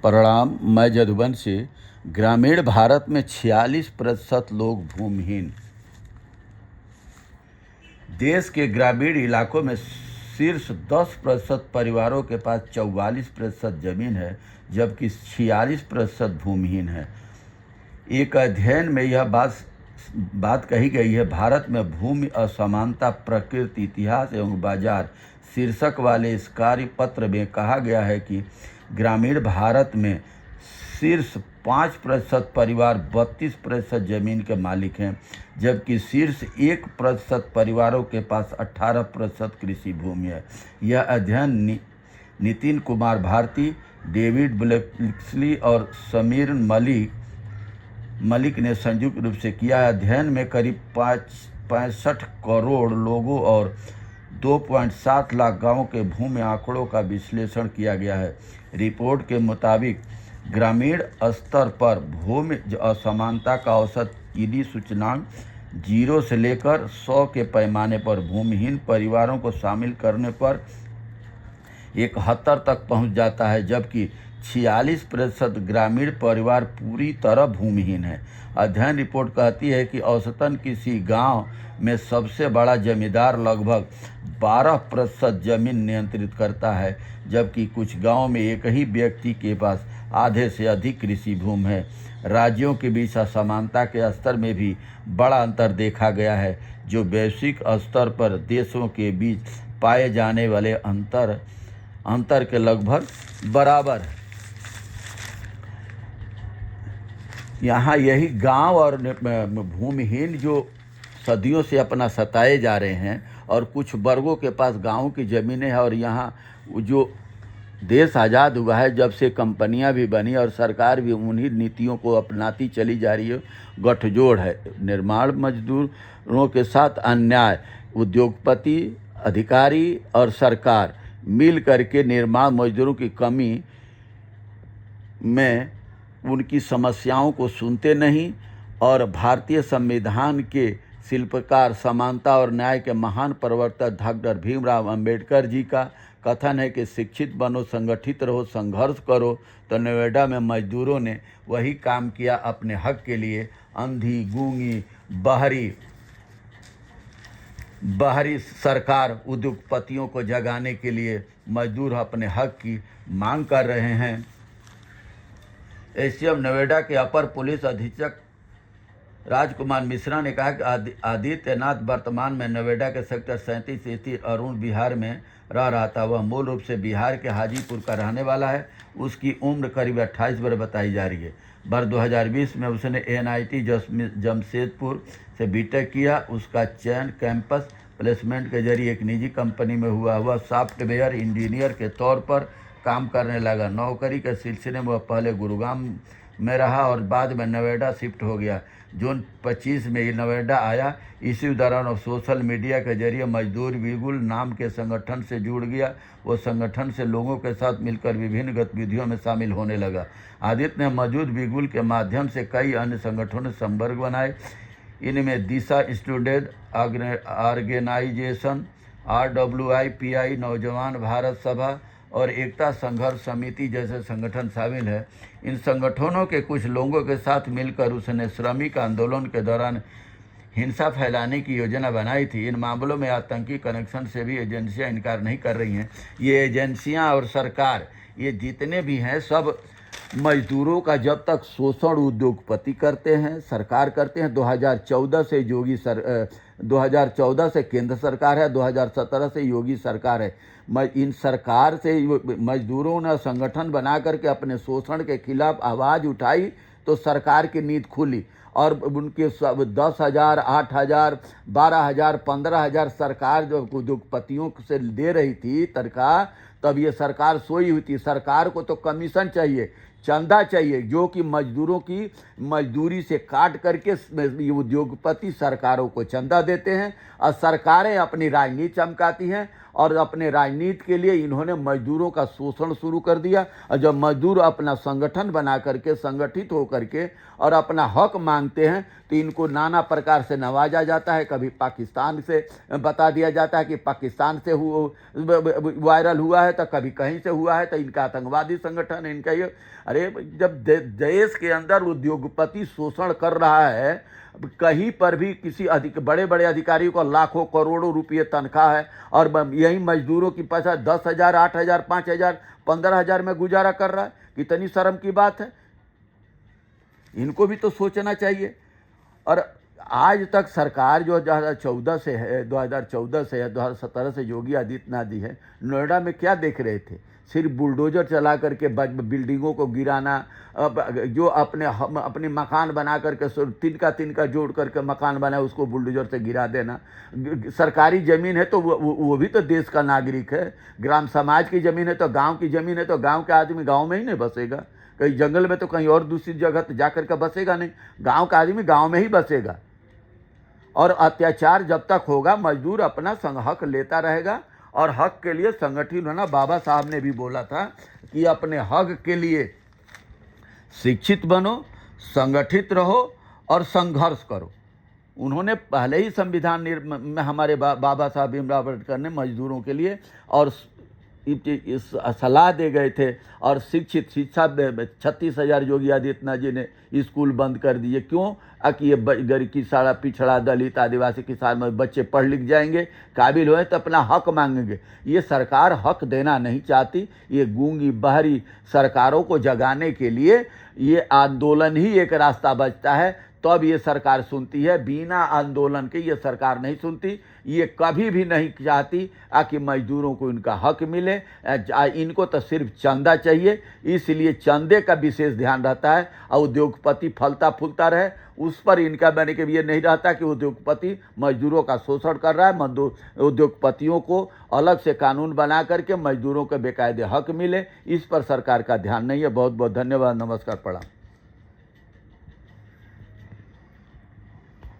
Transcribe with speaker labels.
Speaker 1: प्रणाम। मैं यदुवंशी। ग्रामीण भारत में 46% लोग भूमिहीन। देश के ग्रामीण इलाकों में शीर्ष 10% परिवारों के पास 44% जमीन है, जबकि 46% भूमिहीन है। एक अध्ययन में यह बात कही गई है। भारत में भूमि असमानता, प्रकृति, इतिहास एवं बाजार शीर्षक वाले इस कार्य पत्र में कहा गया है कि ग्रामीण भारत में शीर्ष 5% परिवार 32% जमीन के मालिक हैं, जबकि शीर्ष 1% परिवारों के पास 18% कृषि भूमि है। यह अध्ययन नितिन कुमार भारती, डेविड ब्लेक्सली और समीर मलिक ने संयुक्त रूप से किया है। अध्ययन में करीब 65 करोड़ लोगों और 2.7 लाख गांवों के भूमि आंकड़ों का विश्लेषण किया गया है। रिपोर्ट के मुताबिक ग्रामीण स्तर पर भूमि असमानता का औसत गीनी सूचकांक 0 से लेकर 100 के पैमाने पर भूमिहीन परिवारों को शामिल करने पर 71 तक पहुंच जाता है, जबकि 46% ग्रामीण परिवार पूरी तरह भूमिहीन है। अध्ययन रिपोर्ट कहती है कि औसतन किसी गांव में सबसे बड़ा जमींदार लगभग 12% जमीन नियंत्रित करता है, जबकि कुछ गांवों में एक ही व्यक्ति के पास आधे से अधिक कृषि भूमि है। राज्यों के बीच असमानता के स्तर में भी बड़ा अंतर देखा गया है, जो वैश्विक स्तर पर देशों के बीच पाए जाने वाले अंतर के लगभग बराबर है। यहाँ यही गांव और भूमिहीन जो सदियों से अपना सताए जा रहे हैं, और कुछ वर्गों के पास गांव की ज़मीनें हैं, और यहाँ जो देश आज़ाद हुआ है जब से कंपनियां भी बनी और सरकार भी उन्हीं नीतियों को अपनाती चली जा रही है। गठजोड़ है। निर्माण मजदूरों के साथ अन्याय, उद्योगपति, अधिकारी और सरकार मिल करके निर्माण मजदूरों की कमी में उनकी समस्याओं को सुनते नहीं। और भारतीय संविधान के शिल्पकार, समानता और न्याय के महान प्रवर्तक डॉक्टर भीमराव अंबेडकर जी का कथन है कि शिक्षित बनो, संगठित रहो, संघर्ष करो। तो नोएडा में मजदूरों ने वही काम किया अपने हक के लिए। अंधी, गूंगी, बाहरी सरकार उद्योगपतियों को जगाने के लिए मजदूर अपने हक की मांग कर रहे हैं। एसडीएम नोएडा के अपर पुलिस अधीक्षक राजकुमार मिश्रा ने कहा कि आदित्यनाथ वर्तमान में नोएडा के सेक्टर 37 स्थित अरुण विहार में रह रहा था। वह मूल रूप से बिहार के हाजीपुर का रहने वाला है। उसकी उम्र करीब 28 वर्ष बताई जा रही है। वर्ष 2020 में उसने एनआईटी जमशेदपुर से बीटेक किया। उसका चयन कैंपस प्लेसमेंट के जरिए एक निजी कंपनी में हुआ। वह सॉफ्टवेयर इंजीनियर के तौर पर काम करने लगा। नौकरी के सिलसिले में वह पहले गुरुग्राम में रहा और बाद में नोएडा शिफ्ट हो गया। जून 25 में नोएडा आया। इसी दौरान वो सोशल मीडिया के जरिए मजदूर बिगुल नाम के संगठन से जुड़ गया। वो संगठन से लोगों के साथ मिलकर विभिन्न गतिविधियों में शामिल होने लगा। आदित्य ने मौजूद बिगुल के माध्यम से कई अन्य संगठनों से संपर्क बनाए। इनमें दिशा स्टूडेंट ऑर्गेनाइजेशन, RWIPI, नौजवान भारत सभा और एकता संघर्ष समिति जैसे संगठन शामिल है। इन संगठनों के कुछ लोगों के साथ मिलकर उसने श्रमिक आंदोलन के दौरान हिंसा फैलाने की योजना बनाई थी। इन मामलों में आतंकी कनेक्शन से भी एजेंसियां इनकार नहीं कर रही हैं। ये एजेंसियां और सरकार, ये जितने भी हैं, सब मजदूरों का जब तक शोषण उद्योगपति करते हैं, सरकार करते हैं। 2014 से 2014 से केंद्र सरकार है, 2017 से योगी सरकार है। इन सरकार से मजदूरों ने संगठन बना करके अपने शोषण के खिलाफ आवाज़ उठाई तो सरकार की नींद खुली और उनके 10,000, 8,000, 12,000, 15,000 सरकार जो उद्योगपतियों से दे रही थी तनख्वाह, तब ये सरकार सोई हुई थी। सरकार को तो कमीशन चाहिए, चंदा चाहिए, जो कि मजदूरों की मजदूरी से काट करके उद्योगपति सरकारों को चंदा देते हैं और सरकारें अपनी राजनीति चमकाती हैं और अपने राजनीति के लिए इन्होंने मजदूरों का शोषण शुरू कर दिया। और जब मजदूर अपना संगठन बना करके, संगठित हो करके और अपना हक मांगते हैं तो इनको नाना प्रकार से नवाजा जाता है। कभी पाकिस्तान से बता दिया जाता है कि पाकिस्तान से वायरल हुआ है, तो कभी कहीं से हुआ है, तो इनका आतंकवादी संगठन है, इनका ये। अरे जब देश के अंदर उद्योगपति शोषण कर रहा है, कहीं पर भी किसी बड़े बड़े अधिकारियों को लाखों करोड़ों रुपये तनख्वाह है और यही मजदूरों की पैसा 10,000, 8,000, 5,000, 15,000 में गुजारा कर रहा है। कितनी शर्म की बात है। इनको भी तो सोचना चाहिए। और आज तक सरकार जो 2014 से है, 2017 से योगी आदित्यनाथ जी है, नोएडा में क्या देख रहे थे? सिर्फ बुलडोजर चला करके बिल्डिंगों को गिराना, जो अपने मकान बना करके तिनका जोड़ करके मकान बना उसको बुलडोजर से गिरा देना। सरकारी ज़मीन है तो वो भी तो देश का नागरिक है। ग्राम समाज की ज़मीन है तो गांव की ज़मीन है तो गांव के आदमी गांव में ही नहीं बसेगा, कहीं जंगल में तो कहीं और दूसरी जगह तो जा करके बसेगा नहीं। गाँव का आदमी गाँव में ही बसेगा। और अत्याचार जब तक होगा, मजदूर अपना हक लेता रहेगा। और हक के लिए संगठित होना, बाबा साहब ने भी बोला था कि अपने हक के लिए शिक्षित बनो, संगठित रहो और संघर्ष करो। उन्होंने पहले ही संविधान में हमारे बाबा साहब भीमराव अम्बेडकर ने मजदूरों के लिए और इस सलाह दे गए थे। और शिक्षा 36,000 योगी आदित्यनाथ जी ने स्कूल बंद कर दिए। क्यों? कि ये गरीब की सारा पिछड़ा, दलित, आदिवासी किसान में बच्चे पढ़ लिख जाएंगे, काबिल हुए तो अपना हक मांगेंगे। ये सरकार हक देना नहीं चाहती। ये गूंगी बहरी सरकारों को जगाने के लिए ये आंदोलन ही एक रास्ता बचता है, तब ये सरकार सुनती है। बिना आंदोलन के ये सरकार नहीं सुनती। ये कभी भी नहीं चाहती कि मजदूरों को इनका हक मिले। इनको तो सिर्फ चंदा चाहिए, इसलिए चंदे का विशेष ध्यान रहता है। और उद्योगपति फलता फूलता रहे, उस पर इनका बने के भी ये नहीं रहता कि उद्योगपति मजदूरों का शोषण कर रहा है। उद्योगपतियों को अलग से कानून बना करके मजदूरों के बेकायदे हक मिले, इस पर सरकार का ध्यान नहीं है। बहुत बहुत धन्यवाद। नमस्कार, प्रणाम।